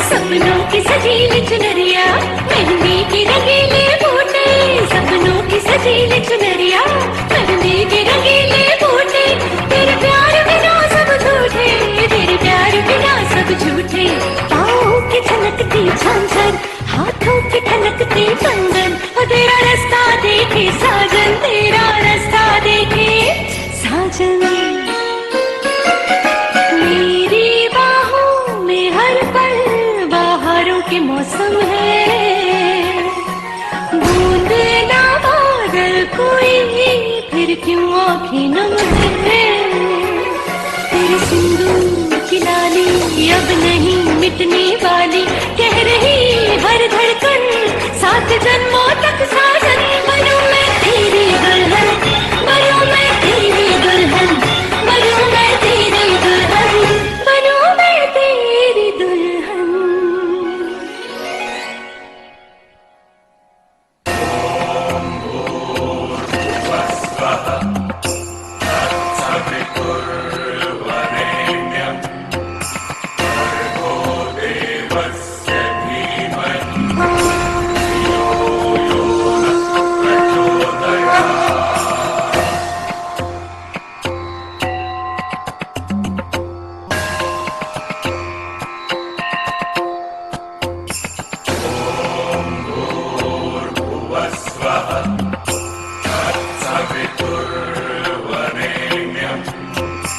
सपनों की सजीली चुनरिया, मेहंदी की रंगीले बूटे, सपनों की सजीली चुनरिया, मेहंदी की रंगीले बूटे, तेरे प्यार बिना सब झूठे, तेरे प्यार बिना सब झूठे, पाँव की छलकती झांझर, हाथों की ठनकती कंगन, वो तेरा रास्ता देखे साजन, तेरा रास्ता देखे साजन। मेरी बाहों में हर पल बाहरों के मौसम है, बूंद ना बादल कोई फिर क्यों आँखें नम है, तेरे सिंदूर की लाली अब नहीं मिटने वाली, कह रही हर धड़कन सात जन्मों तक साजन, बनूं मैं तेरी दुल्हन, बनूं मैं तेरी दुल्हन, बनूं मैं तेरी दुल्हन, बनूं मैं तेरी दुल्हन।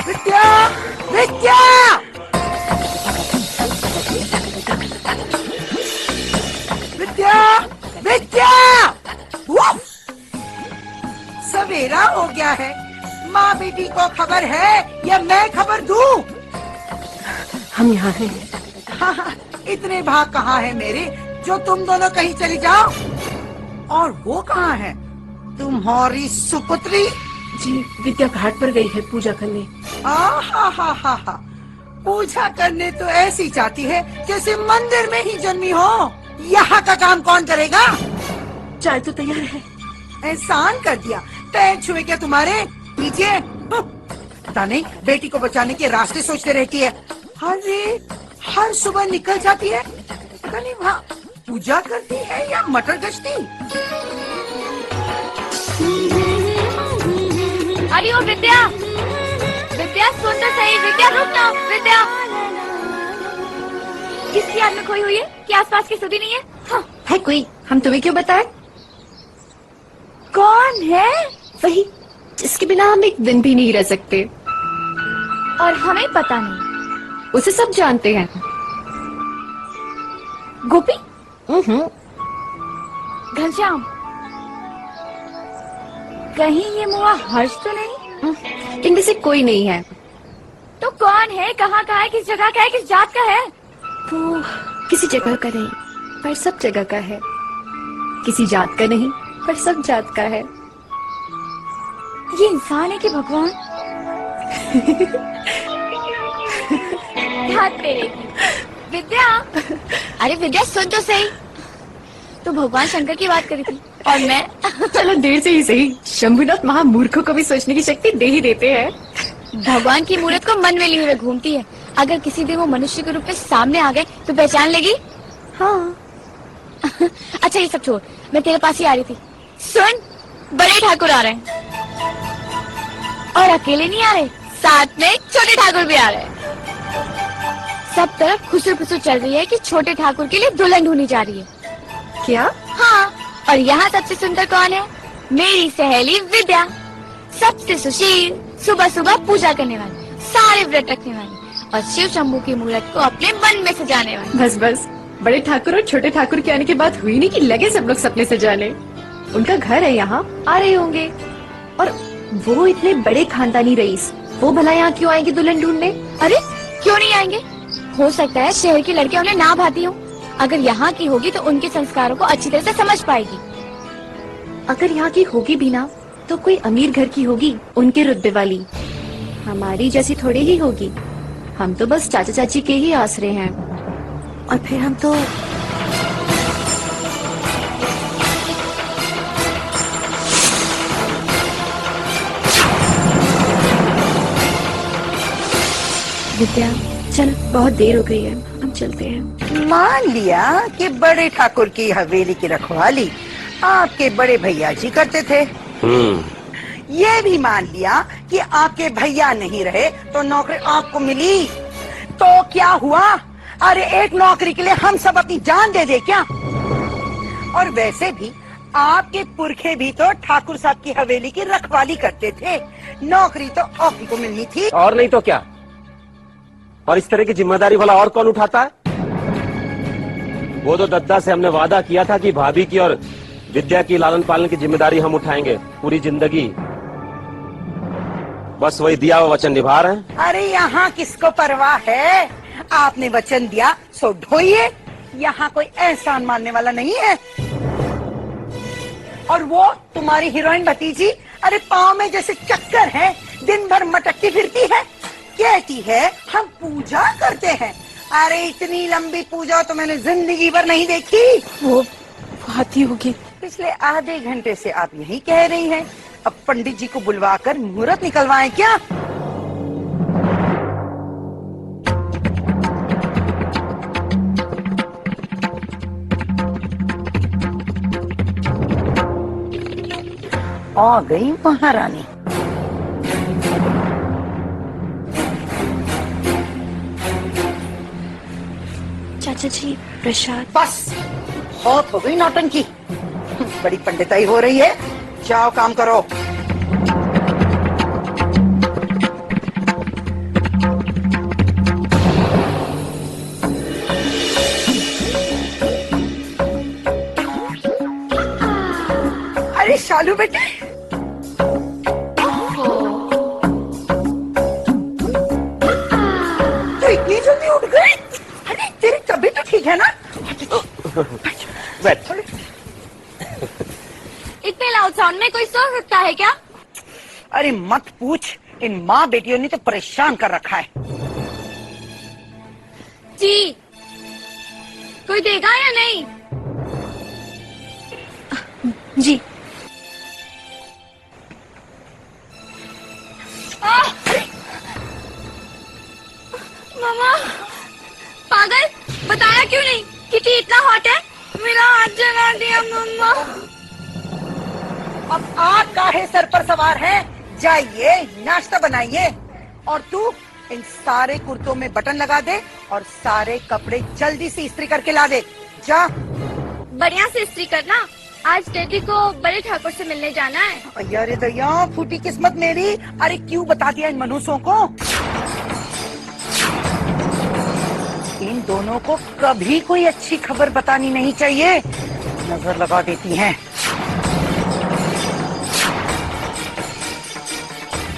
विद्या, विद्या, विद्या, विद्या। उफ! सवेरा हो गया है, माँ बेटी को खबर है या मैं खबर दूं? हम यहाँ हैं। हाँ, इतने भाग कहाँ है मेरे, जो तुम दोनों कहीं चली जाओ? और वो कहाँ है तुम्हारी सुपुत्री? जी विद्या घाट पर गई है पूजा करने। हा, पूजा करने तो ऐसी चाहती है जैसे मंदिर में ही जन्मी हो। यहाँ का काम कौन करेगा? चाय तो तैयार है। एहसान कर दिया, पैर छुए क्या तुम्हारे पीछे? पता नहीं बेटी को बचाने के रास्ते सोचते रहती है। अरे हर सुबह निकल जाती है, पता नहीं वहाँ पूजा करती है या मटर गश्ती। अरे ओ विद्या, विद्या सुन तो सही, विद्या रुक ना, विद्या किसकी याद में खोई हुई है कि आसपास की सुधी नहीं है? हाँ। है कोई, हम तुम्हें क्यों बताएं? कौन है? वही जिसके बिना हम एक दिन भी नहीं रह सकते। और हमें पता नहीं। उसे सब जानते हैं। गोपी? घनश्याम? कहीं ये मुआ हर्ष तो नहीं? इनमें से कोई नहीं है। तो कौन है, कहाँ का है, किस जगह का है, किस जात का है? वो किसी जगह का नहीं पर सब जगह का है, किसी जात का नहीं पर सब जात का है। ये इंसान है कि भगवान? ध्यान तेरे की। विद्या, अरे विद्या सुन तो सही, तो भगवान शंकर की बात करी थी और मैं चलो देर से ही सही, शंभुनाथ महामूर्खों को भी सोचने की शक्ति दे ही देते हैं। भगवान की मूर्त को मन में लिए हुए घूमती है, अगर किसी दिन वो मनुष्य के रूप में सामने आ गए तो पहचान लेगी। हाँ। अच्छा ये सब छोड़, मैं तेरे पास ही आ रही थी। सुन, बड़े ठाकुर आ रहे हैं और अकेले नहीं आ रहे, साथ में छोटे ठाकुर भी आ रहे हैं। सब तरफ खुसर फुसर चल रही है कि छोटे ठाकुर के लिए दुल्हन ढूंढी जा रही है। क्या? हाँ, और यहाँ सबसे सुंदर कौन है? मेरी सहेली विद्या, सबसे सुशील, सुबह सुबह पूजा करने वाली, सारे व्रत रखने वाली और शिव शंभू की मूर्त को अपने मन में सजाने वाली। बस बस, बड़े ठाकुर और छोटे ठाकुर के आने के बाद हुई नहीं कि लगे सब लोग सपने सजाने। उनका घर है यहाँ, आ रहे होंगे। और वो इतने बड़े खानदानी रईस, वो भला यहाँ क्यों आएंगे दुल्हन ढूंढने? अरे क्यों नहीं आएंगे? हो सकता है शहर की लड़कियां उन्हें ना भाती हो, अगर यहाँ की होगी तो उनके संस्कारों को अच्छी तरह से समझ पाएगी। अगर यहाँ की होगी भी ना तो कोई अमीर घर की होगी, उनके रुतबे वाली। हमारी जैसी थोड़ी ही होगी, हम तो बस चाचा चाची के ही आसरे हैं। और फिर हम तो विद्या चल बहुत देर हो गई है, हम चलते हैं। मान लिया कि बड़े ठाकुर की हवेली की रखवाली आपके बड़े भैया जी करते थे। ये भी मान लिया कि आपके भैया नहीं रहे तो नौकरी आपको मिली, तो क्या हुआ? अरे एक नौकरी के लिए हम सब अपनी जान दे दे क्या? और वैसे भी आपके पुरखे भी तो ठाकुर साहब की हवेली की रखवाली करते थे, नौकरी तो आप ही को मिलनी थी। और नहीं तो क्या? और इस तरह की जिम्मेदारी भला और कौन उठाता है? वो तो दद्दा से हमने वादा किया था कि भाभी की और विद्या की लालन पालन की जिम्मेदारी हम उठाएंगे पूरी जिंदगी। बस वही दिया हुआ वचन निभा रहे हैं। अरे यहाँ किसको परवाह है? आपने वचन दिया सो ढोइए, यहाँ कोई एहसान मानने वाला नहीं है। और वो तुम्हारी हीरोइन भतीजी, अरे पाँव में जैसे चक्कर है, दिन भर मटकती फिरती है, कहती है हम पूजा करते हैं। अरे इतनी लंबी पूजा तो मैंने जिंदगी भर नहीं देखी। वो आती होगी। पिछले आधे घंटे से आप यही कह रही हैं। अब पंडित जी को बुलवाकर मुहूर्त निकलवाएं क्या? आ गई महारानी। चाचा जी प्रसाद। बस बहुत हो गई नौटंकी, बड़ी पंडिताई हो रही है। जाओ काम करो। अरे शालू बेटे, तो इतनी जल्दी उठ गए? अरे तेरी तबीयत तो ठीक है ना? बैठ। इतने लाउड साउंड में कोई सो सकता है क्या? अरे मत पूछ, इन माँ बेटियों ने तो परेशान कर रखा है। जी कोई देगा या नहीं? जी मामा पागल, बताया क्यों नहीं कि टी इतना हॉट है? मेरा हाथ जला दिया मम्मा। अब आप काहे सर पर सवार हैं? जाइए नाश्ता बनाइए, और तू इन सारे कुर्तों में बटन लगा दे और सारे कपड़े जल्दी से इस्त्री करके ला दे। जा। बढ़िया से इस्त्री करना, आज डैडी को बड़े ठाकुर से मिलने जाना है। अरे दया, फूटी किस्मत मेरी। अरे क्यों बता दिया इन मनुष्यों को? इन दोनों को कभी कोई अच्छी खबर बतानी नहीं चाहिए, नजर लगा देती हैं।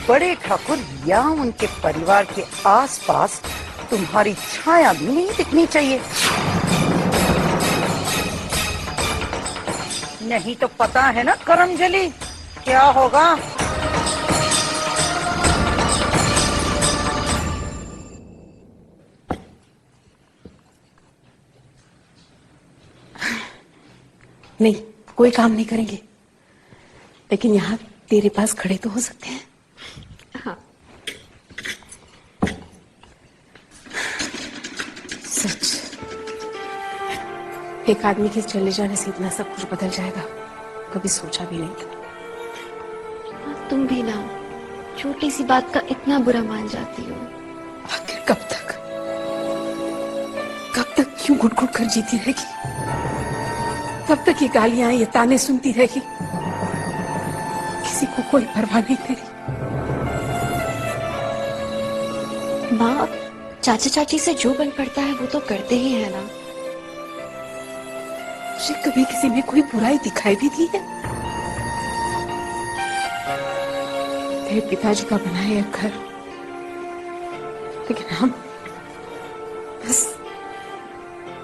बड़े ठाकुर या उनके परिवार के आसपास तुम्हारी छाया भी नहीं दिखनी चाहिए, नहीं तो पता है ना करमजली क्या होगा। नहीं, कोई काम नहीं करेंगे, लेकिन यहाँ तेरे पास खड़े तो हो सकते हैं। हाँ। सच, एक आदमी के चले जाने से इतना सब कुछ बदल जाएगा, कभी सोचा भी नहीं था। तुम भी ना छोटी सी बात का इतना बुरा मान जाती हो। आखिर कब तक क्यों घुट-घुट कर जीती रहेगी? कब तक ये गालियां, ये ताने सुनती रहेगी? किसी को कोई परवाह नहीं तेरी। माँ, चाचा चाची से जो बन पड़ता है वो तो करते ही है ना। मुझे कभी किसी में कोई बुराई दिखाई भी दी है? तेरे पिताजी का बनाया घर, लेकिन हम बस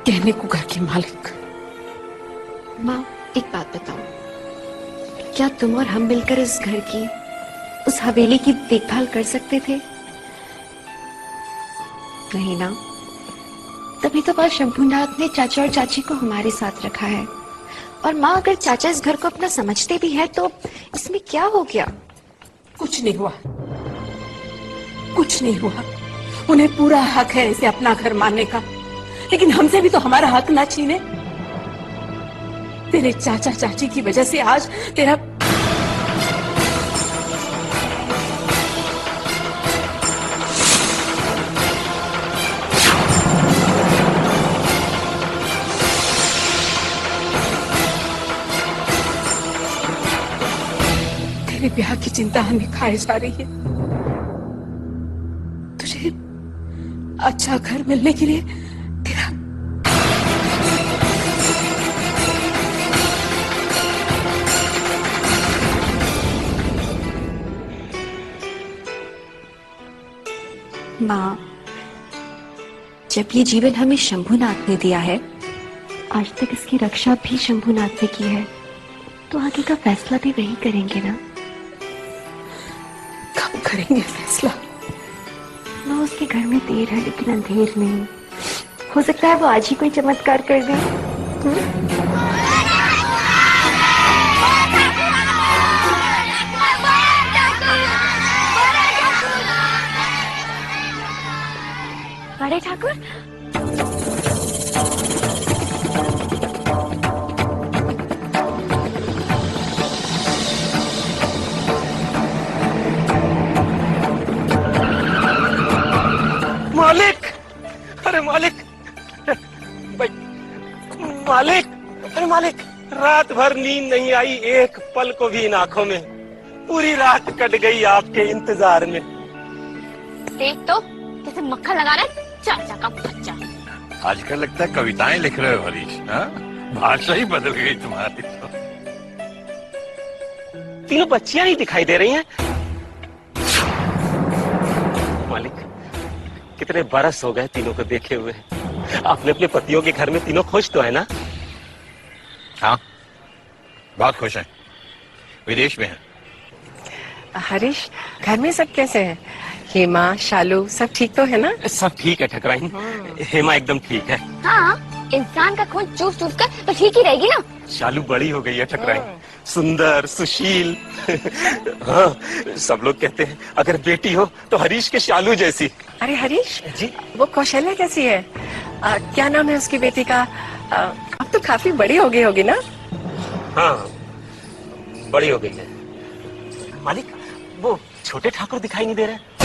कहने को घर के मालिक। माँ, एक बात बताओ, क्या तुम और हम मिलकर इस घर की, उस हवेली की देखभाल कर सकते थे? नहीं ना। तभी तो बाबा शंभूनाथ ने चाचा और चाची को हमारे साथ रखा है। और माँ, अगर चाचा इस घर को अपना समझते भी है तो इसमें क्या हो गया? कुछ नहीं हुआ, कुछ नहीं हुआ। उन्हें पूरा हक है इसे अपना घर मानने का, लेकिन हमसे भी तो हमारा हक ना छीने। तेरे चाचा चाची की वजह से आज तेरा तेरे ब्याह की चिंता हमें खाए जा रही है। तुझे अच्छा घर मिलने के लिए तेरा माँ, जब ये जीवन हमें शंभुनाथ ने दिया है, आज तक इसकी रक्षा भी शंभुनाथ ने की है, तो आगे का फैसला भी वही करेंगे ना। कब करेंगे फैसला? माँ, उसके घर में देर है लेकिन अंधेर नहीं। हो सकता है वो आज ही कोई चमत्कार कर दे। बड़े ठाकुर, मालिक, अरे मालिक, भाई, मालिक, अरे मालिक, रात भर नींद नहीं आई, एक पल को भी इन आंखों में। पूरी रात कट गई आपके इंतजार में। देख तो कैसे मक्खन लगा रहा है चाचा का बच्चा। आजकल लगता है कविताएं लिख रहे हो हरीश। हाँ? भाषा ही बदल गई तुम्हारी तो। तीनों बच्चियां ही दिखाई दे रही हैं। मालिक, कितने बरस हो गए तीनों को देखे हुए। अपने अपने पतियों के घर में तीनों खुश तो है ना? हाँ, बहुत खुश हैं। विदेश में हैं। हरीश, घर में सब कैसे हैं? हेमा, शालू, सब ठीक तो है ना? सब ठीक है ठकराइन। हेमा एकदम ठीक है। हाँ, इंसान का खून चूस चूस कर तो ठीक ही रहेगी ना। शालू बड़ी हो गई है ठकराइन, सुंदर, सुशील। हाँ, सब लोग कहते हैं अगर बेटी हो तो हरीश के शालू जैसी। अरे हरीश जी, वो कौशल्या कैसी है? क्या नाम है उसकी बेटी का? अब तो काफी बड़ी हो गई होगी ना? हाँ, बड़ी हो गई है। मालिक, वो छोटे ठाकुर दिखाई नहीं दे रहे।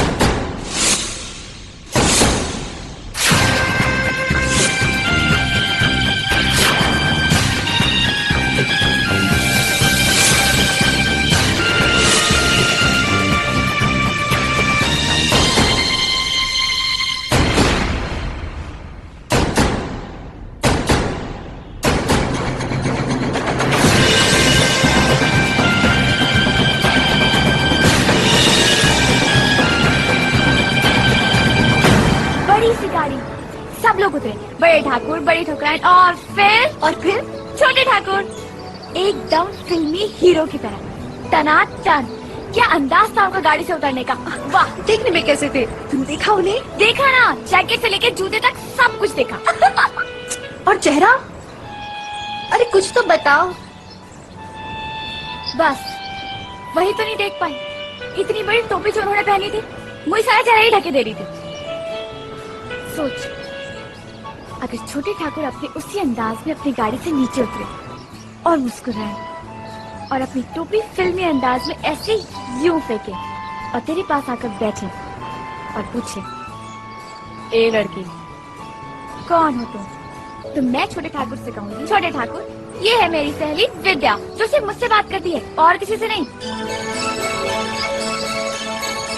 बड़ी सी गाड़ी, सब लोग उतरे, बड़े ठाकुर, बड़ी ठुकराइन और फिर छोटे ठाकुर। एकदम फिल्मी हीरो की तरह टनाटन। क्या अंदाज था उनका गाड़ी से उतरने का। वाह, देखने में कैसे थे? तुम देखा उन्हें? देखा ना, जैकेट से लेकर जूते तक सब कुछ देखा। और चेहरा? अरे कुछ तो बताओ। बस वही तो नहीं देख पाई। इतनी बड़ी टोपी जो उन्होंने पहनी थी, मुझे सारा चेहरा ही ढके दे रही थी। सोच, अगर छोटे ठाकुर अपने उसी अंदाज में अपनी गाड़ी से नीचे उतरे और मुस्कुराए और अपनी टोपी फिल्मी अंदाज में ऐसे यूं फेंके और तेरे पास आकर बैठे और पूछे, ए लड़की कौन हो तुम? तो मैं छोटे ठाकुर से कहूंगी, छोटे ठाकुर, ये है मेरी सहेली विद्या, जो सिर्फ मुझसे बात करती है और किसी से नहीं।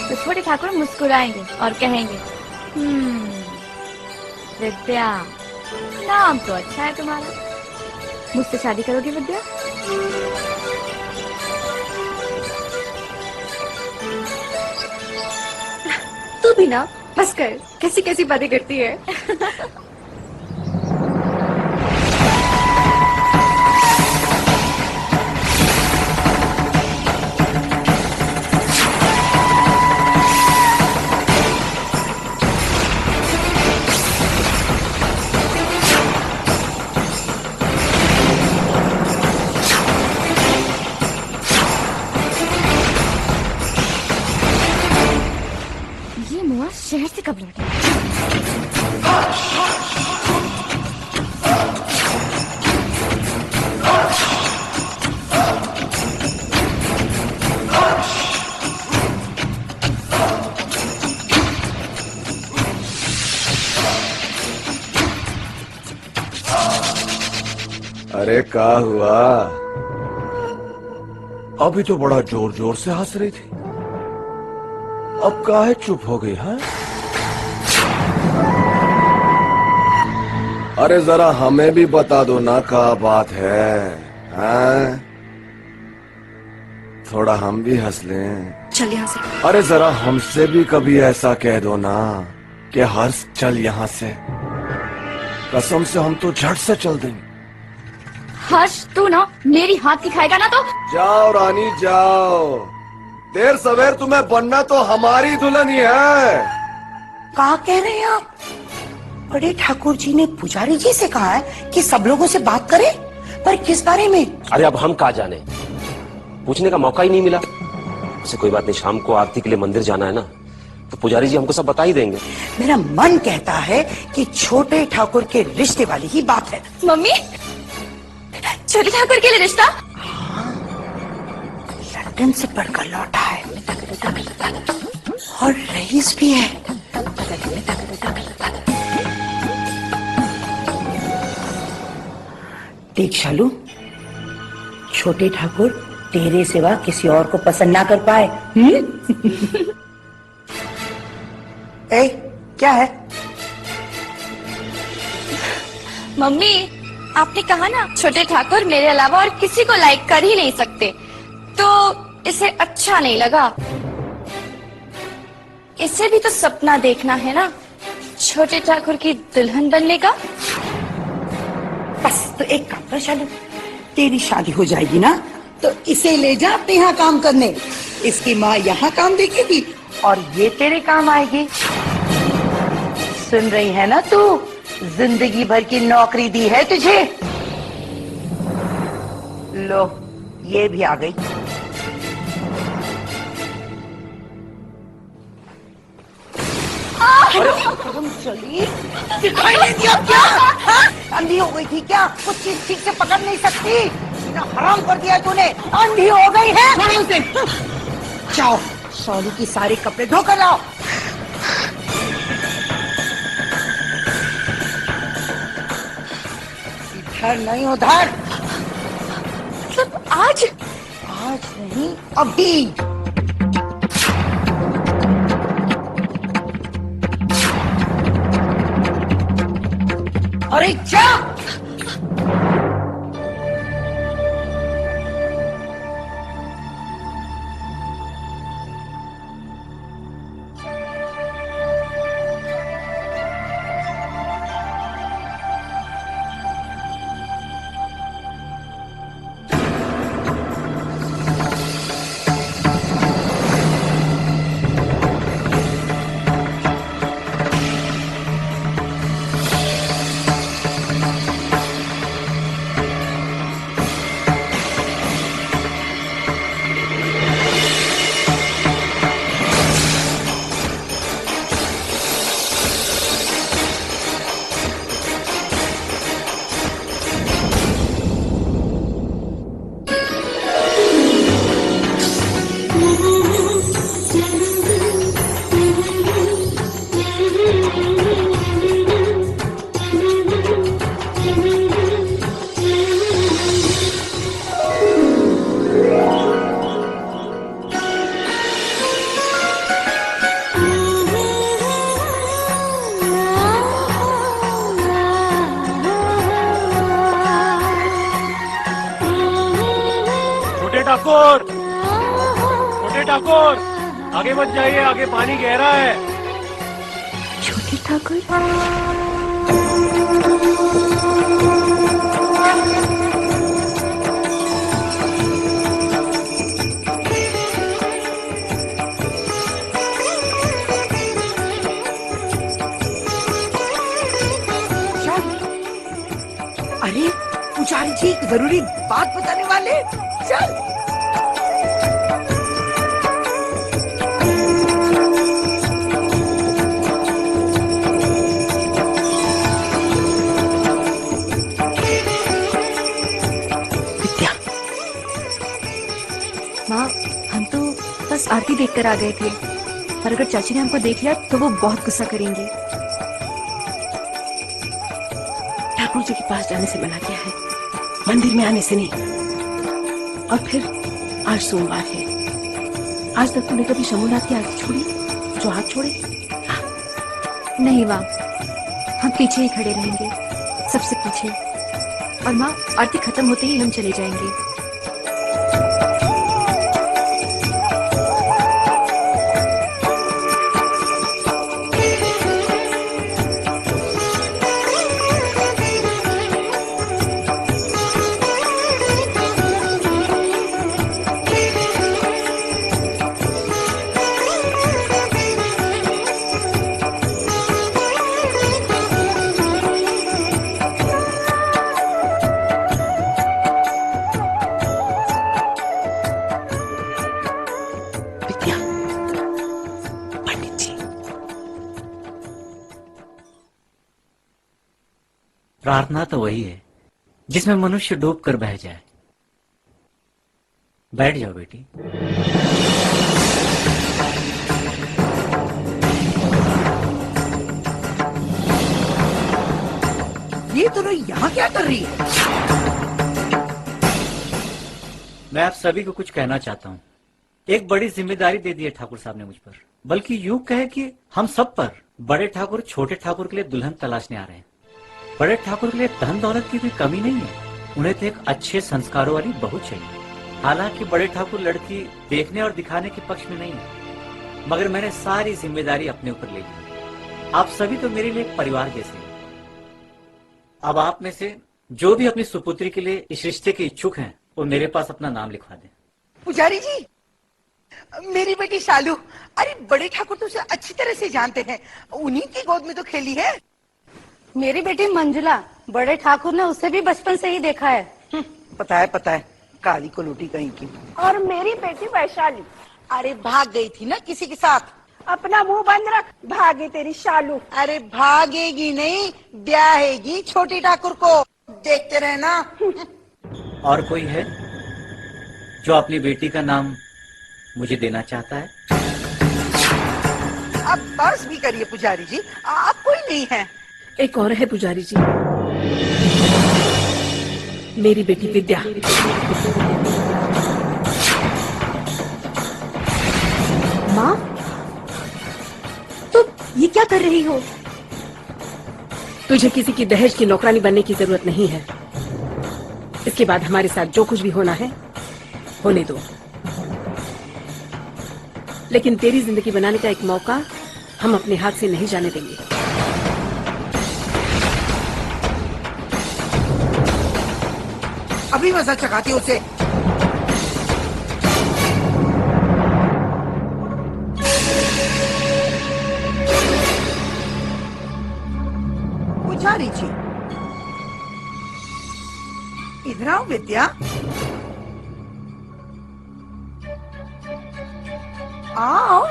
तो छोटे ठाकुर मुस्कुराएंगे और कहेंगे, विद्या, नाम तो अच्छा है तुम्हारा, मुझसे शादी करोगी विद्या? तू भी ना, बस कर, कैसी कैसी बातें करती है। ये मुआ शहर से कब लौटा? अरे का हुआ? अभी तो बड़ा जोर जोर से हंस रही थी, अब काहे चुप हो गई? हाँ, अरे जरा हमें भी बता दो ना, क्या बात है? हाँ? थोड़ा हम भी हंस लें। चल यहाँ से। अरे जरा हमसे भी कभी ऐसा कह दो ना कि हर्ष चल यहाँ से, कसम से हम तो झट से चल देंगे। हर्ष तू ना मेरी हाथ दिखाएगा ना तो जाओ रानी जाओ, देर सवेर तुम्हें बनना तो हमारी दुल्हन ही है। कहा कह रहे हैं आप? बड़े ठाकुर जी ने पुजारी जी से कहा है कि सब लोगों से बात करें, पर किस बारे में? अरे अब हम कहाँ जाने, पूछने का मौका ही नहीं मिला। ऐसे कोई बात नहीं, शाम को आरती के लिए मंदिर जाना है ना, तो पुजारी जी हमको सब बता ही देंगे। मेरा मन कहता है कि छोटे ठाकुर के रिश्ते वाली ही बात है। मम्मी छोटे ठाकुर के लिए रिश्ता? लंदन से पढ़कर लौटा है और रईस भी है। देख शालू, छोटे ठाकुर तेरे सिवा किसी और को पसंद ना कर पाए। ए, क्या है? मम्मी आपने कहा ना छोटे ठाकुर मेरे अलावा और किसी को लाइक कर ही नहीं सकते, तो इसे अच्छा नहीं लगा। इसे भी तो सपना देखना है ना, छोटे ठाकुर की दुल्हन बनने का। बस तो एक काम कर शालू, तेरी शादी हो जाएगी ना तो इसे ले जा अपने यहाँ काम करने। इसकी माँ यहाँ काम देखेगी और ये तेरे काम आएगी। सुन रही है ना तू, जिंदगी भर की नौकरी दी है तुझे। लो ये भी आ गई। चली दिखाई नहीं दिया क्या? हाँ? अंधी हो गई थी क्या? कुछ चीज ठीक से पकड़ नहीं सकती? इतना हराम कर दिया तूने, अंधी हो गई है। जाओ शालू की सारे कपड़े धो कर लाओ। इधर नहीं उधर। मतलब आज नहीं अभी। अरे क्या? ठाकुर, छोटे ठाकुर, आगे मत जाइए, आगे पानी गहरा है। छोटे ठाकुर, अरे पुजारी जी एक जरूरी बात बताने वाले। चल माँ, हम तो बस आरती देखकर आ गए थे, और अगर चाची ने हमको देख लिया तो वो बहुत गुस्सा करेंगे। ठाकुर जी के पास जाने से मना किया है। मंदिर में आने से नहीं। और फिर आज सोमवार है। आज तक तूने कभी शंभुनाथ की आरती छोड़ी जो हाथ छोड़े? नहीं माँ, हम पीछे ही खड़े रहेंगे, सबसे पीछे। और माँ, आरती खत्म होते ही हम चले जाएंगे। विद्या, पंडित जी। प्रार्थना तो वही है जिसमें मनुष्य डूब कर बह जाए। बैठ जाओ बेटी। ये दोनों यहाँ क्या कर रही है? मैं आप सभी को कुछ कहना चाहता हूँ। एक बड़ी जिम्मेदारी दे दी है ठाकुर साहब ने मुझ पर, बल्कि यूं कहे कि हम सब पर। बड़े ठाकुर छोटे ठाकुर के लिए दुल्हन तलाशने आ रहे हैं। बड़े ठाकुर के लिए धन दौलत की कोई कमी नहीं है, उन्हें तो एक अच्छे संस्कारों वाली बहू चाहिए। हालांकि बड़े ठाकुर लड़की देखने और दिखाने के पक्ष में नहीं है, मगर मैंने सारी जिम्मेदारी अपने ऊपर ले ली। आप सभी तो मेरे लिए एक परिवार जैसे हैं। अब आप में से जो भी अपनी सुपुत्री के लिए इस रिश्ते के इच्छुक हैं, वो मेरे पास अपना नाम लिखवा दें। पुजारी जी, मेरी बेटी शालू, अरे बड़े ठाकुर तो उसे अच्छी तरह से जानते हैं, उन्हीं की गोद में तो खेली है। मेरी बेटी मंजुला, बड़े ठाकुर ने उसे भी बचपन से ही देखा है। पता है, काली को लूटी कहीं की। और मेरी बेटी वैशाली, अरे भाग गई थी ना किसी के साथ। अपना मुंह बंद रख, भागी तेरी शालू। अरे भागेगी नहीं, ब्याहेगी छोटी ठाकुर को, देखते रहना। और कोई है जो अपनी बेटी का नाम मुझे देना चाहता है? अब बस भी करिए पुजारी जी, आप कोई नहीं है। एक और है पुजारी जी, मेरी बेटी विद्या। माँ, तो ये क्या कर रही हो? तुझे किसी की दहेज की नौकरानी बनने की जरूरत नहीं है। इसके बाद हमारे साथ जो कुछ भी होना है होने दो, लेकिन तेरी जिंदगी बनाने का एक मौका हम अपने हाथ से नहीं जाने देंगे। अभी मजा चखाती उसे। पुजारी जी, इधर आओ विद्या। आओ।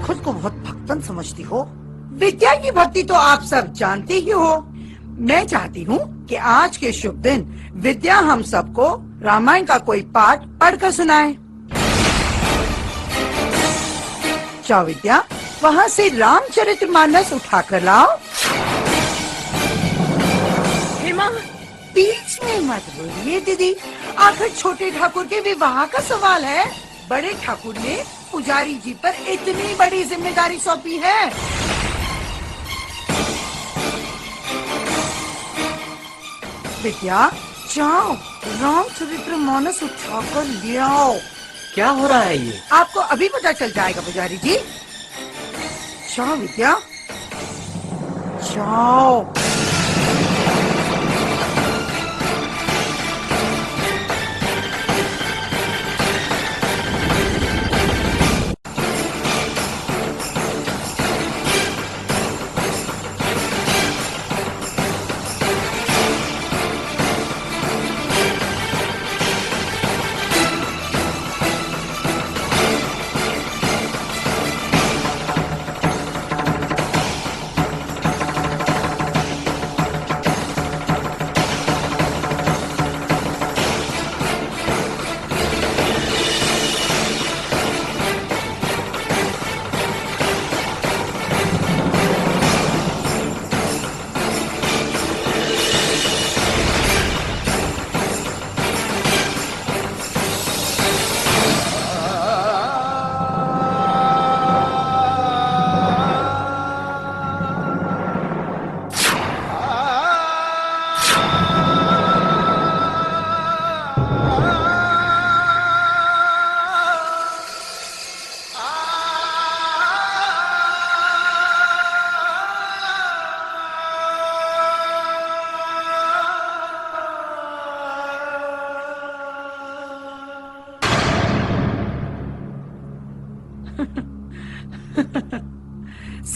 खुद को बहुत भक्तन समझती हो। विद्या की भक्ति तो आप सब जानते ही हो। मैं चाहती हूँ कि आज के शुभ दिन विद्या हम सबको रामायण का कोई पाठ पढ़कर सुनाए। जाओ विद्या, वहाँ से रामचरितमानस उठाकर लाओ। हेमा, बीच में मत बोलिए दीदी, आखिर छोटे ठाकुर के विवाह का सवाल है। बड़े ठाकुर ने पुजारी जी पर इतनी बड़ी जिम्मेदारी सौंपी है। विद्या, जाओ रामचरितमानस उठाकर ले आओ। क्या हो रहा है ये? आपको अभी पता चल जाएगा पुजारी जी। जाओ विद्या, जाओ।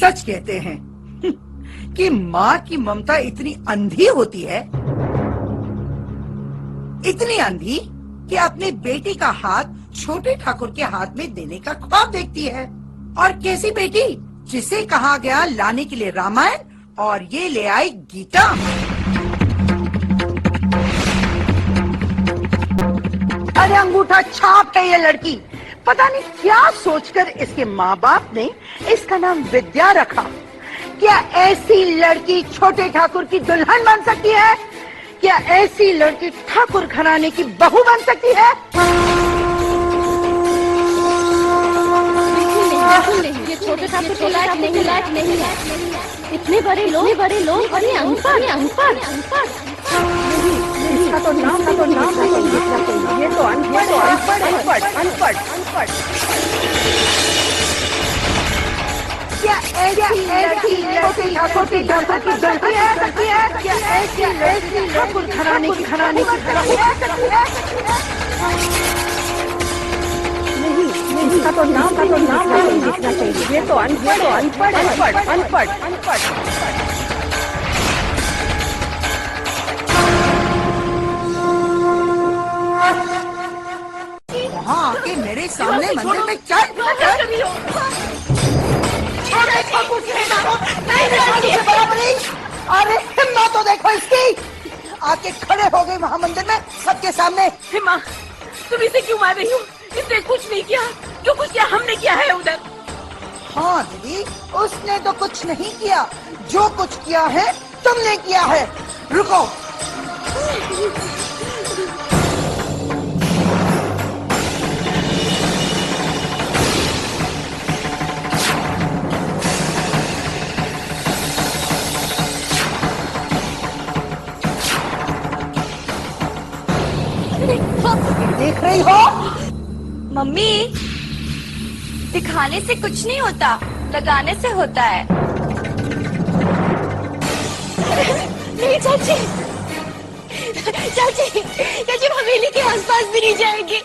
सच कहते हैं कि माँ की ममता इतनी अंधी होती है, इतनी अंधी कि अपनी बेटी का हाथ छोटे ठाकुर के हाथ में देने का ख्वाब देखती है। और कैसी बेटी, जिसे कहा गया लाने के लिए रामायण और ये ले आई गीता। अरे अंगूठा छाप है ये लड़की। पता नहीं क्या सोचकर इसके माँ बाप ने इसका नाम विद्या रखा। क्या ऐसी लड़की छोटे ठाकुर की दुल्हन बन सकती है? क्या ऐसी लड़की ठाकुर घराने की बहू बन सकती है? ये छोटे ठाकुर के लायक नहीं है। इतने बड़े लोग और ये अनपढ़। इसका तो नाम नहीं लिखना चाहिए। ये तो अनपढ़। क्या ऐसी लड़की छोटे ठाकुर की दुल्हन बन सकती है? क्या ऐसी लड़की ठाकुर घराने की बहू बन सकती है? इसका तो नाम नहीं लिखना चाहिए। ये तो अनपढ़। वहाँ आके मेरे सामने मंदिर में चल। छोटे ठाकुर की नहीं बराबर नहीं। अरे हिम्मत तो देखो इसकी, आके खड़े हो गए वहाँ मंदिर में सबके सामने। माँ, तुम इसे क्यों मार रही हो? इसने कुछ नहीं किया। जो कुछ किया हमने किया है उधर। हाँ दीदी, उसने तो कुछ नहीं किया, जो कुछ किया है तुमने किया है। रुको। देख रही हो? मम्मी, दिखाने से कुछ नहीं होता, लगाने से होता है। नहीं चाची, चाची हवेली के आसपास भी नहीं जाएंगे।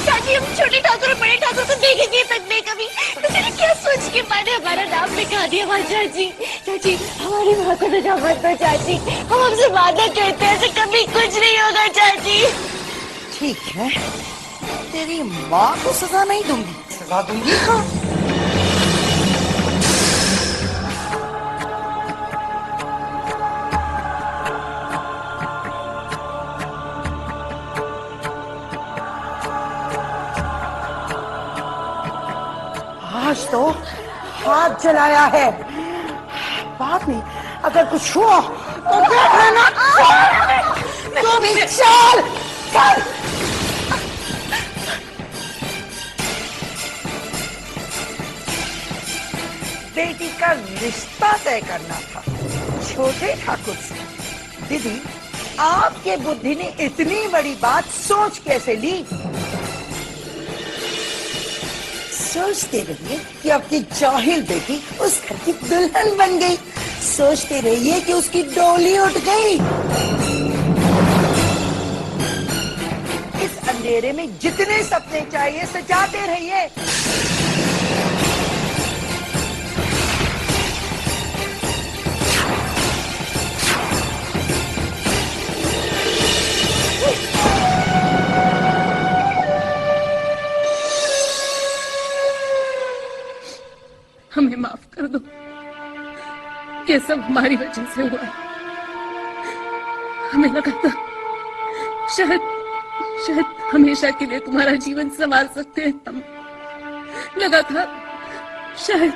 चाची हम छोटे ठाकुर और बड़े ठाकुर को देखेंगे तक नहीं कभी। तुमने क्या सोच के मैंने हमारा नाम लिखा दिया वहाँ? चाची हमारी माँ को तो मत दो चाची, हम हमसे वादा करते हैं ऐसे कभी कुछ नहीं होगा चाची। ठीक है, तेरी माँ को सजा नहीं दूंगी, सजा दूंगी हाँ। आज तो हाथ जलाया है, बाद में अगर कुछ हुआ तो देख लेना। तू भी चल। बेटी का रिश्ता तय करना था छोटे ठाकुर से। दीदी, आपके बुद्धि ने इतनी बड़ी बात सोच कैसे ली? सोचते रहिए कि आपकी जाहिल बेटी उस घर की दुल्हन बन गई। सोचते रहिए कि उसकी डोली उठ गई। इस अंधेरे में जितने सपने चाहिए सजाते रहिए। हमें माफ कर दो, ये सब हमारी वजह से हुआ है। हमें लगा था शायद हमेशा के लिए तुम्हारा जीवन संभाल सकते हैं हम। लगा था शायद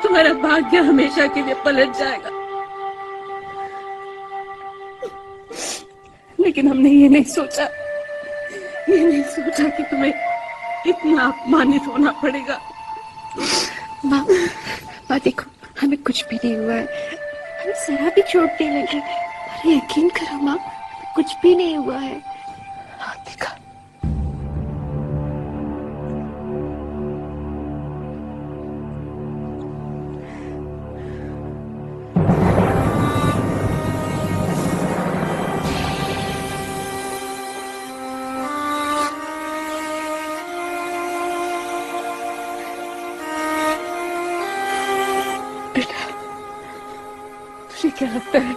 तुम्हारा भाग्य हमेशा के लिए पलट जाएगा, लेकिन हमने ये नहीं सोचा कि तुम्हें इतना अपमानित होना पड़ेगा। माँ देखो, हमें कुछ भी नहीं हुआ है। हम जरा भी चोट नहीं लगी। अरे यकीन करो माँ, कुछ भी नहीं हुआ है। हाँ देखा। तुझे क्या लगता है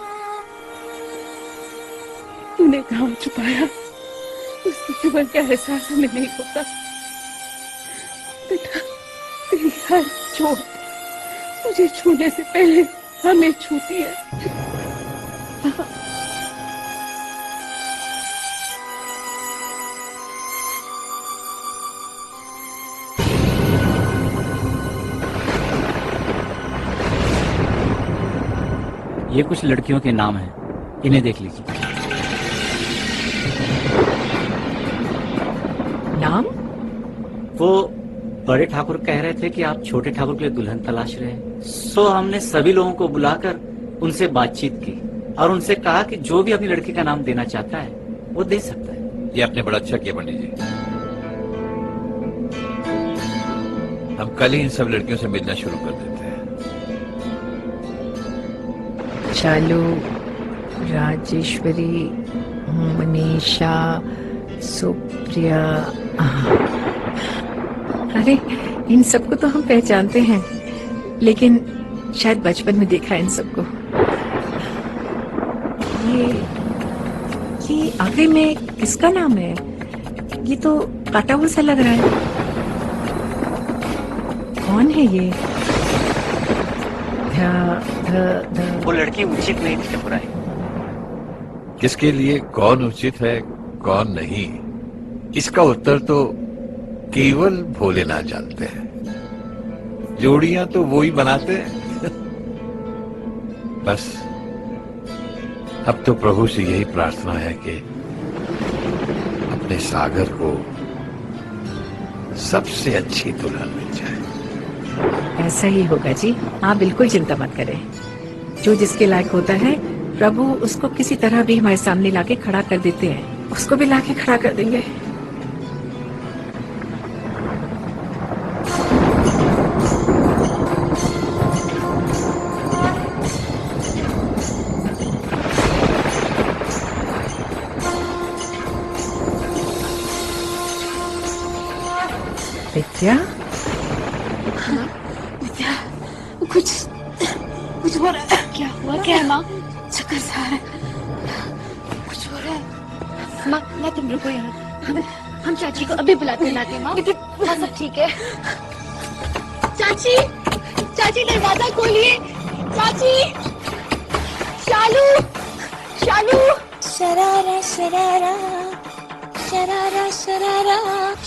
तूने कहाँ छुपाया? उसकी चुभन का एहसास हमें नहीं होता बेटा। तेरी हर चोट तुझे छूने से पहले हमें छूती है। ये कुछ लड़कियों के नाम हैं, इन्हें देख लीजिए। नाम? वो बड़े ठाकुर कह रहे थे कि आप छोटे ठाकुर के लिए दुल्हन तलाश रहे हैं। सो हमने सभी लोगों को बुलाकर उनसे बातचीत की और उनसे कहा कि जो भी अपनी लड़की का नाम देना चाहता है वो दे सकता है। ये आपने बड़ा अच्छा किया पंडित जी। हम कल ही इन सब लड़कियों से मिलना शुरू कर देते हैं। चालू, राजेश्वरी, मनीषा, सुप्रिया। अरे इन सबको तो हम पहचानते हैं, लेकिन शायद बचपन में देखा है इन सबको। ये आखिर में किसका नाम है? ये तो काटा हुआ सा लग रहा है। कौन है ये? वो लड़की उचित नहीं थी ठाकुराई। किसके लिए कौन उचित है कौन नहीं, इसका उत्तर तो केवल भोलेनाथ जानते हैं। जोड़ियां तो वो ही बनाते हैं। बस अब तो प्रभु से यही प्रार्थना है कि अपने सागर को सबसे अच्छी दुल्हन मिल जाए। ऐसा ही होगा जी, आप बिल्कुल चिंता मत करें। जो जिसके लायक होता है प्रभु उसको किसी तरह भी हमारे सामने लाके खड़ा कर देते हैं। उसको भी लाके खड़ा कर देंगे। विद्या, विद्या, कुछ हो रहा है। क्या हुआ? क्या है माँ? चक्कर सा आ रहा है। कुछ हो रहा है माँ। माँ तुम रुको यहाँ, हम चाची को अभी बुलाते लाते हैं माँ। हाँ सब ठीक है। चाची, चाची दरवाजा खोलिए। चाची, शालू, शालू। शरारा शरारा शरारा शरारा।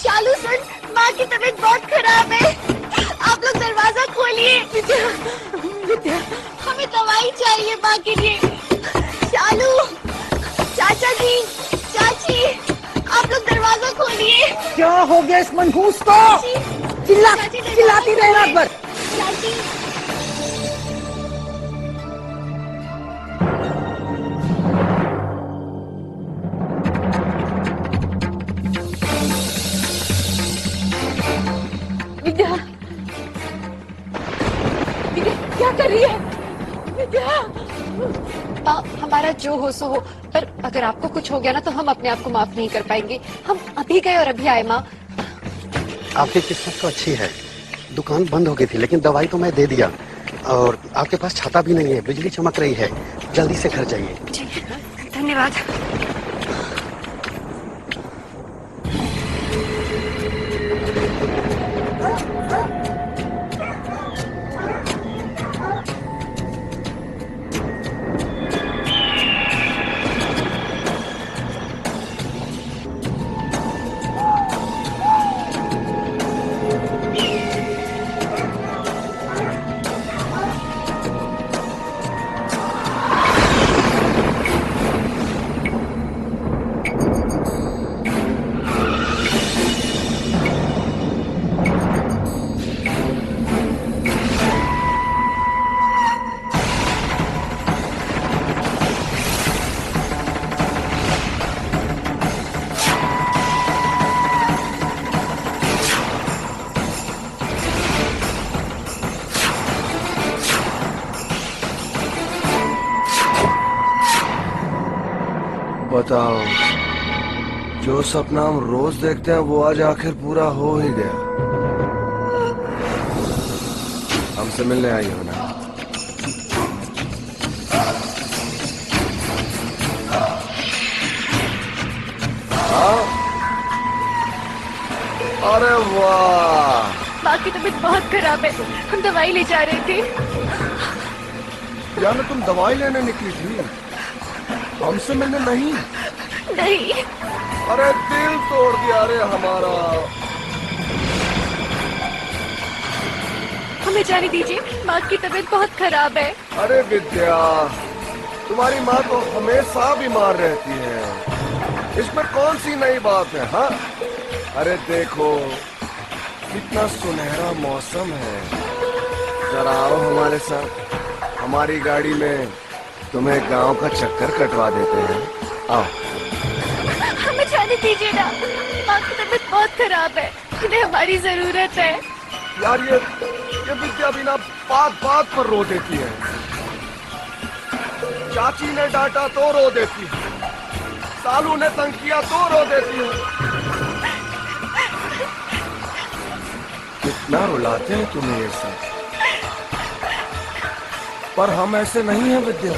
शालू सुन, माँ की तबीयत बहुत खराब है, आप लोग दरवाजा खोलिए। विद्या, विद्या, हमें दवाई चाहिए माँ के लिए। शालू, चाचा जी, चाची, आप लोग दरवाजा खोलिए। क्या हो गया इस मनहूस को? चिल्लाती रहे रात भर। चाची, विद्या, विद्या क्या कर रही है? विद्या, हमारा जो हो सो हो, पर अगर आपको कुछ हो गया ना तो हम अपने आप को माफ नहीं कर पाएंगे। हम अभी गए और अभी आए माँ। आपकी किस्मत तो अच्छी है, दुकान बंद हो गई थी लेकिन दवाई तो मैं दे दिया। और आपके पास छाता भी नहीं है, बिजली चमक रही है, जल्दी से घर जाइए। धन्यवाद। बताओ, जो सपना हम रोज देखते हैं वो आज आखिर पूरा हो ही गया। हमसे मिलने आई हो ना? अरे वाह, माँ की तबीयत बहुत खराब है, हम दवाई ले जा रहे थे। यानी तुम दवाई लेने निकली थी, हमसे मिलने नहीं? नहीं। अरे दिल तोड़ दिया रे हमारा। हमें जाने दीजिए, माँ की तबीयत बहुत खराब है। अरे विद्या, तुम्हारी माँ तो हमेशा बीमार रहती है, इसमें कौन सी नई बात है? हाँ, अरे देखो कितना सुनहरा मौसम है, जरा आओ हमारे साथ, हमारी गाड़ी में तुम्हें गांव का चक्कर कटवा देते हैं। आओ। हमें जाने दीजिए ना, माँ की तबीयत बहुत खराब है, इन्हें हमारी जरूरत है। यार ये विद्या भी ना बात बात पर रो देती है। चाची ने डांटा तो रो देती है, सालू ने तंग किया तो रो देती है। कितना रुलाते हैं तुम्हें ये सब, पर हम ऐसे नहीं हैं विद्या।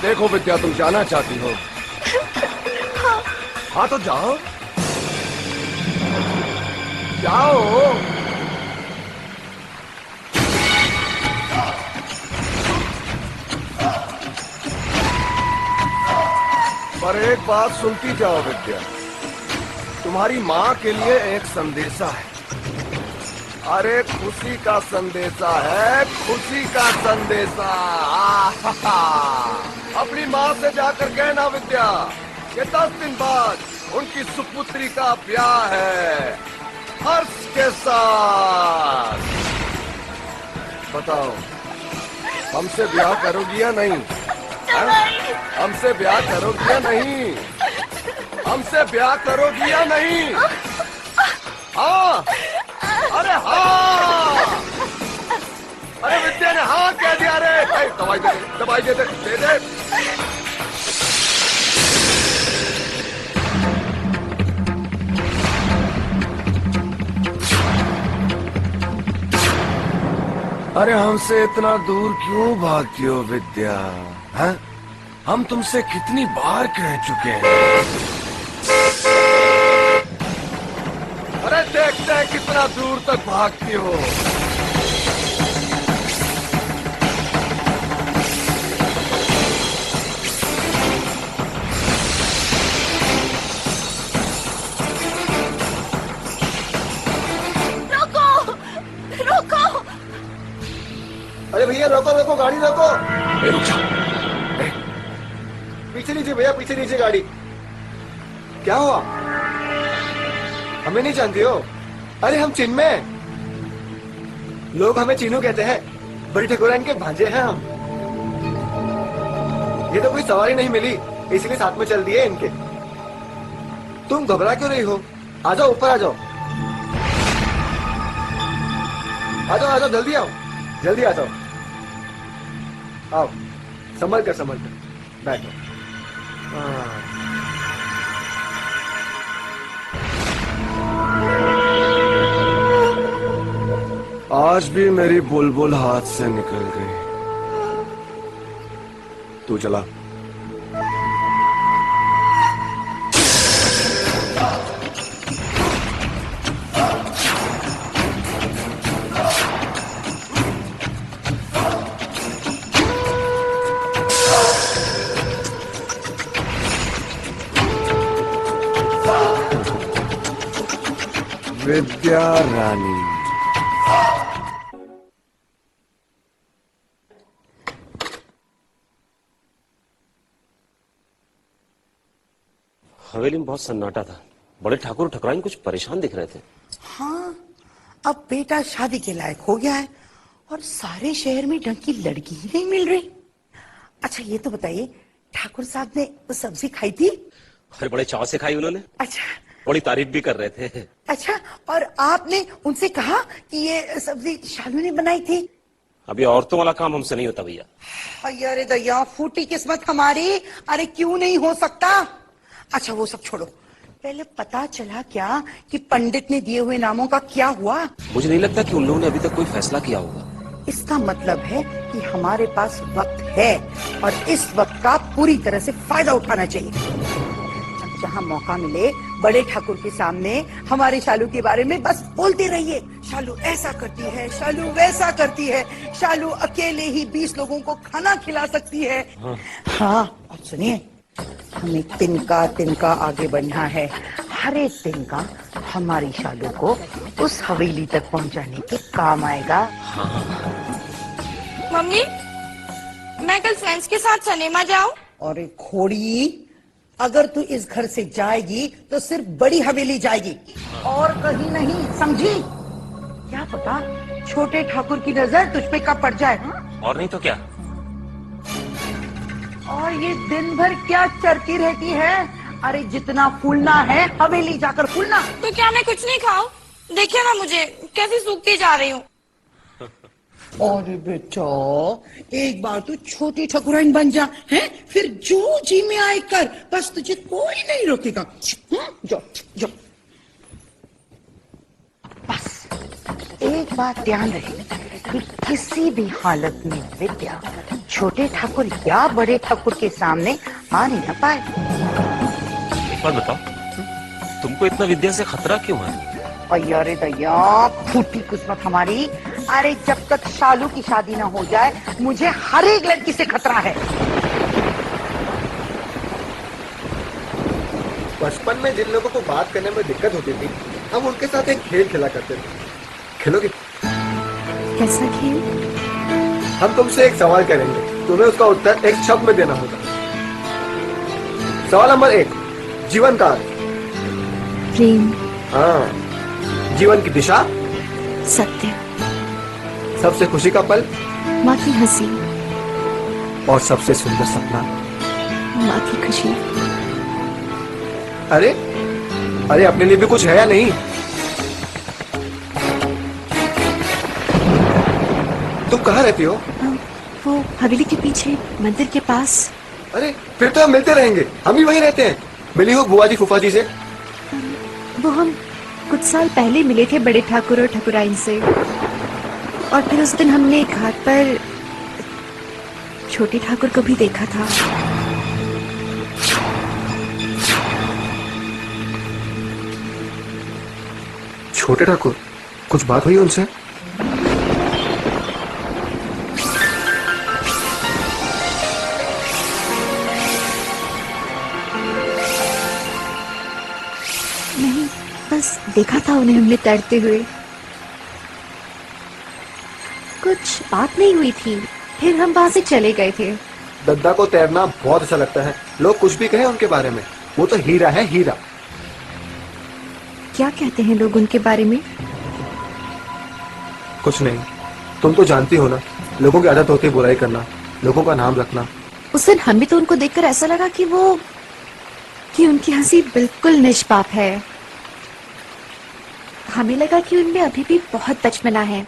देखो विद्या, तुम जाना चाहती हो? हाँ तो जाओ जाओ। पर एक बात सुनती जाओ विद्या, तुम्हारी माँ के लिए एक संदेशा है। अरे खुशी का संदेशा है, खुशी का संदेशा। अपनी माँ से जाकर कहना विद्या कि 10 दिन बाद उनकी सुपुत्री का ब्याह है हर्ष के साथ। बताओ, हमसे ब्याह करोगी या नहीं? हमसे ब्याह करोगी या नहीं? हमसे ब्याह करोगी या नहीं? हाँ, अरे हाँ, अरे विद्या ने हाँ कह दिया रे। दवाई दे, दवाई दे दे। अरे हमसे इतना दूर क्यों भागती हो विद्या? हैं? हम तुमसे कितनी बार कह चुके हैं। अरे देखते हैं कितना दूर तक भागती हो। रोको, रोको। अरे भैया रोको रोको, गाड़ी रोको। रुक जा, पीछे लीजिए भैया, पीछे लीजिए गाड़ी। क्या हुआ? हमें नहीं जानती हो? अरे हम चिन्मय, लोग हमें चीनू कहते हैं, बड़ी ठकुराइन के भांजे हैं हम। ये तो कोई सवारी नहीं मिली, इसलिए साथ में चल दिए इनके। तुम घबरा क्यों रही हो? आ जाओ, ऊपर आ जाओ, आ जाओ, आ जाओ, जल्दी आओ, जल्दी आ जाओ। आओ, संभल कर बैठो। आज भी मेरी बुलबुल हाथ से निकल गई। तू चला। विद्या रानी, हवेली में बहुत सन्नाटा था। बड़े ठाकुर ठकुराइन कुछ परेशान दिख रहे थे। हाँ, अब बेटा शादी के लायक हो गया है और सारे शहर में ढंग की लड़की ही नहीं मिल रही। अच्छा ये तो बताइए, ठाकुर साहब ने वो सब्जी खाई थी? अरे बड़े चाव से खाई उन्होंने। अच्छा, बड़ी तारीफ भी कर रहे थे। अच्छा, और आपने उनसे कहा कि ये सब्जी शालू ने बनाई थी? अभी औरतों वाला काम हमसे नहीं होता भैया। अरे दया, फूटी किस्मत हमारी। अरे क्यों नहीं हो सकता? अच्छा वो सब छोड़ो, पहले पता चला क्या कि पंडित ने दिए हुए नामों का क्या हुआ? मुझे नहीं लगता कि उन लोगों ने अभी तक कोई फैसला किया होगा। इसका मतलब है कि हमारे पास वक्त है और इस वक्त का पूरी तरह से फायदा उठाना चाहिए। जहाँ मौका मिले बड़े ठाकुर के सामने हमारे शालू के बारे में बस बोलते रहिए। शालू ऐसा करती है, शालू वैसा करती है, शालू अकेले ही 20 लोगों को खाना खिला सकती है। हाँ, और सुनिए, हमें तिनका तिनका आगे बढ़ना है। हर एक तिनका हमारी शालू को उस हवेली तक पहुंचाने के काम आएगा। मम्मी, मैं कल फ्रेंड्स के साथ सिनेमा जाऊं? और एक खोड़ी, अगर तू इस घर से जाएगी तो सिर्फ बड़ी हवेली जाएगी और कहीं नहीं, समझी? क्या पता छोटे ठाकुर की नजर तुझ पे कब पड़ जाए। हाँ? और नहीं तो क्या। और ये दिन भर क्या चरती रहती है? अरे जितना फूलना है हवेली जाकर फूलना। तो क्या मैं कुछ नहीं खाऊं? देखिए ना मुझे कैसी सूखती जा रही हूँ। अरे बेटा, एक बार तू छोटी ठकुराइन बन जा, हैं? फिर जो जी में आए कर, बस तुझे कोई नहीं रोकेगा। जो जो बस एक बात ध्यान रहे कि किसी भी हालत में विद्या छोटे ठाकुर या बड़े ठाकुर के सामने आ नहीं ना पाए। एक बात बताओ, तुमको इतना विद्या से खतरा क्यों है? अरे दया, फूटी किस्मत हमारी। अरे जब तक शालू की शादी ना हो जाए मुझे हर एक लड़की से खतरा है। बचपन में जिन लोगों को बात करने में दिक्कत होती थी, हम उनके साथ एक खेल खेला करते थे। खेलोगे? कैसा खेल? हम तुमसे एक सवाल करेंगे, तुम्हें उसका उत्तर एक शब्द में देना होगा। सवाल नंबर 1, जीवन का अर्थ। प्रेम। हाँ। जीवन की दिशा। सत्य। सबसे खुशी का पल। माँ की हंसी। और सबसे सुंदर सपना। माँ की खुशी। अरे अरे, अपने लिए भी कुछ है या नहीं? तुम कहाँ रहती हो? वो हवेली के पीछे मंदिर के पास। अरे फिर तो हम मिलते रहेंगे, हम ही वहीं रहते हैं। मिली हो बुआ जी फूफा जी से? वो हम कुछ साल पहले मिले थे बड़े ठाकुर और ठकुराइन से, और फिर उस दिन हमने घाट पर छोटे ठाकुर को भी देखा था। छोटे ठाकुर, कुछ बात हुई उनसे? नहीं, बस देखा था उन्हें हमने तैरते हुए। कुछ बात नहीं हुई थी, फिर हम वहां से चले गए थे। दद्दा को तैरना बहुत अच्छा लगता है, लोग कुछ भी कहें उनके बारे में, वो तो हीरा है, हीरा। क्या कहते हैं लोग उनके बारे में? कुछ नहीं, तुम तो जानती हो ना, लोगों की आदत होती है बुराई करना, लोगों का नाम रखना। उस दिन हमें तो उनको देखकर ऐसा लगा कि उनकी हंसी बिल्कुल निष्पाप है। हमें लगा कि उनमें अभी भी बहुत बचपना है।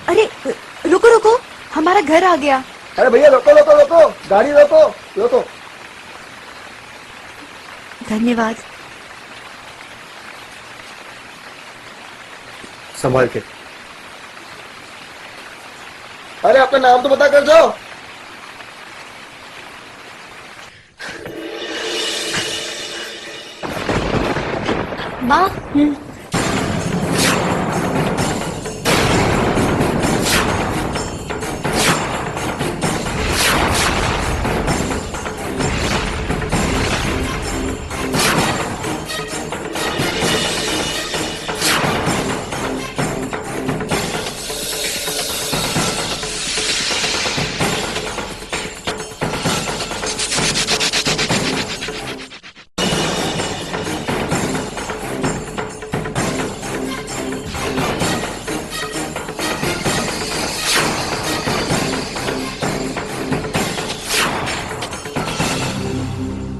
अरे रुको रुको, हमारा घर आ गया। अरे भैया रोको रोको रोको, गाड़ी रोको रोको। धन्यवाद। संभाल के। अरे अपना नाम तो बता कर जाओ। माँ।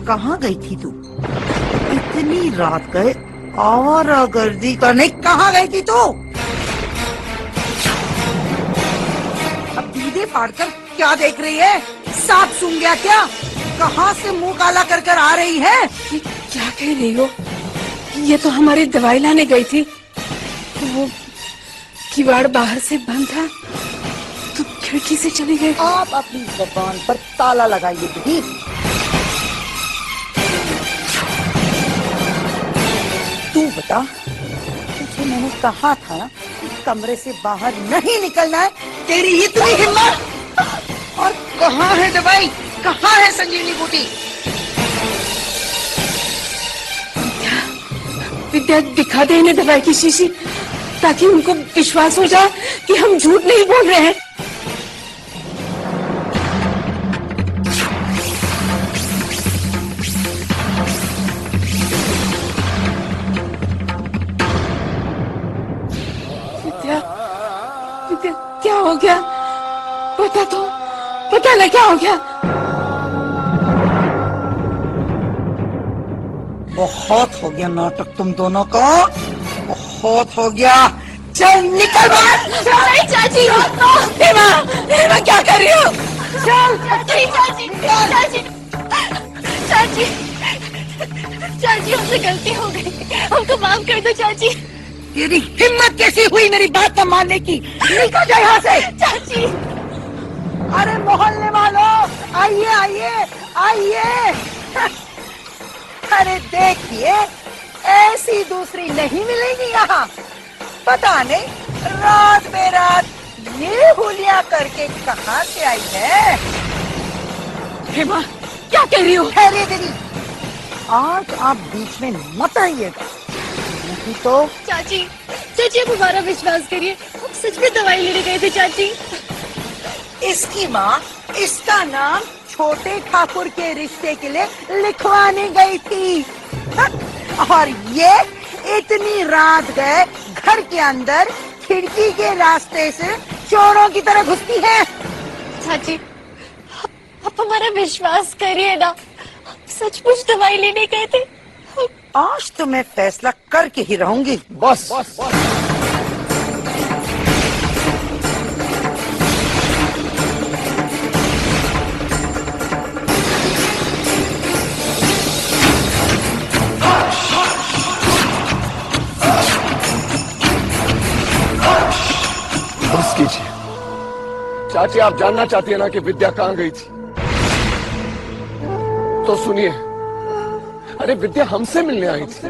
कहाँ गई थी तू? इतनी रात गए आवारा गर्दी करने कहाँ गई थी तू? अब दीदे फाड़कर क्या देख रही है? सांप सूंघ गया क्या? कहाँ से मुंह काला कर कर आ रही है? क्या कह रही हो? ये तो हमारी दवाई लाने गई थी। वो किवाड़ बाहर से बंद था तो खिड़की से चले गए। आप अपनी जबान पर ताला लगाइए दीदी। तू बता, तुझे मैंने कहा था ना कि कमरे से बाहर नहीं निकलना है, तेरी इतनी हिम्मत। और कहाँ है दवाई, कहाँ है संजीवनी बूटी? विद्या दिखा दे इन्हें दवाई की शीशी, ताकि उनको विश्वास हो जाए कि हम झूठ नहीं बोल रहे हैं। विद्या, विद्या क्या हो गया? पता ना क्या हो गया। बहुत हो गया नाटक तुम दोनों का, बहुत हो गया। चल निकल बाहर। नहीं चाची, हेमा, हेमा क्या कर रही हो? चल। नहीं चाची, चाची, चाची, चाची हमसे गलती हो गई, हमको माफ कर दो चाची। तेरी हिम्मत कैसी हुई मेरी बात न मानने की? निकल जा यहाँ से। चाची, अरे मोहल्ले वालों, आइए आइए आइए। अरे देखिए, ऐसी दूसरी नहीं मिलेगी यहाँ। पता नहीं रात बेरात ये हुलिया करके कहाँ से आई है। हेमा क्या कह रही हो? ठहरिए दीदी, आज आप बीच में मत आइएगा, नहीं तो। चाची, चाची आप हमारा विश्वास करिए, हम सच में दवाई लेने गए थे चाची। इसकी माँ इसका नाम छोटे ठाकुर के रिश्ते के लिए लिखवाने गई थी। और ये इतनी रात गए घर के अंदर खिड़की के रास्ते से चोरों की तरह घुसती है। चाची, आप हमारा विश्वास करिए ना, सचमुच दवाई लेने गए थे। आज तो मैं फैसला करके ही रहूंगी। बस बस कीजिए। चाची आप जानना चाहती है ना कि विद्या कहाँ गई थी? तो सुनिए, अरे विद्या हमसे मिलने आई थी।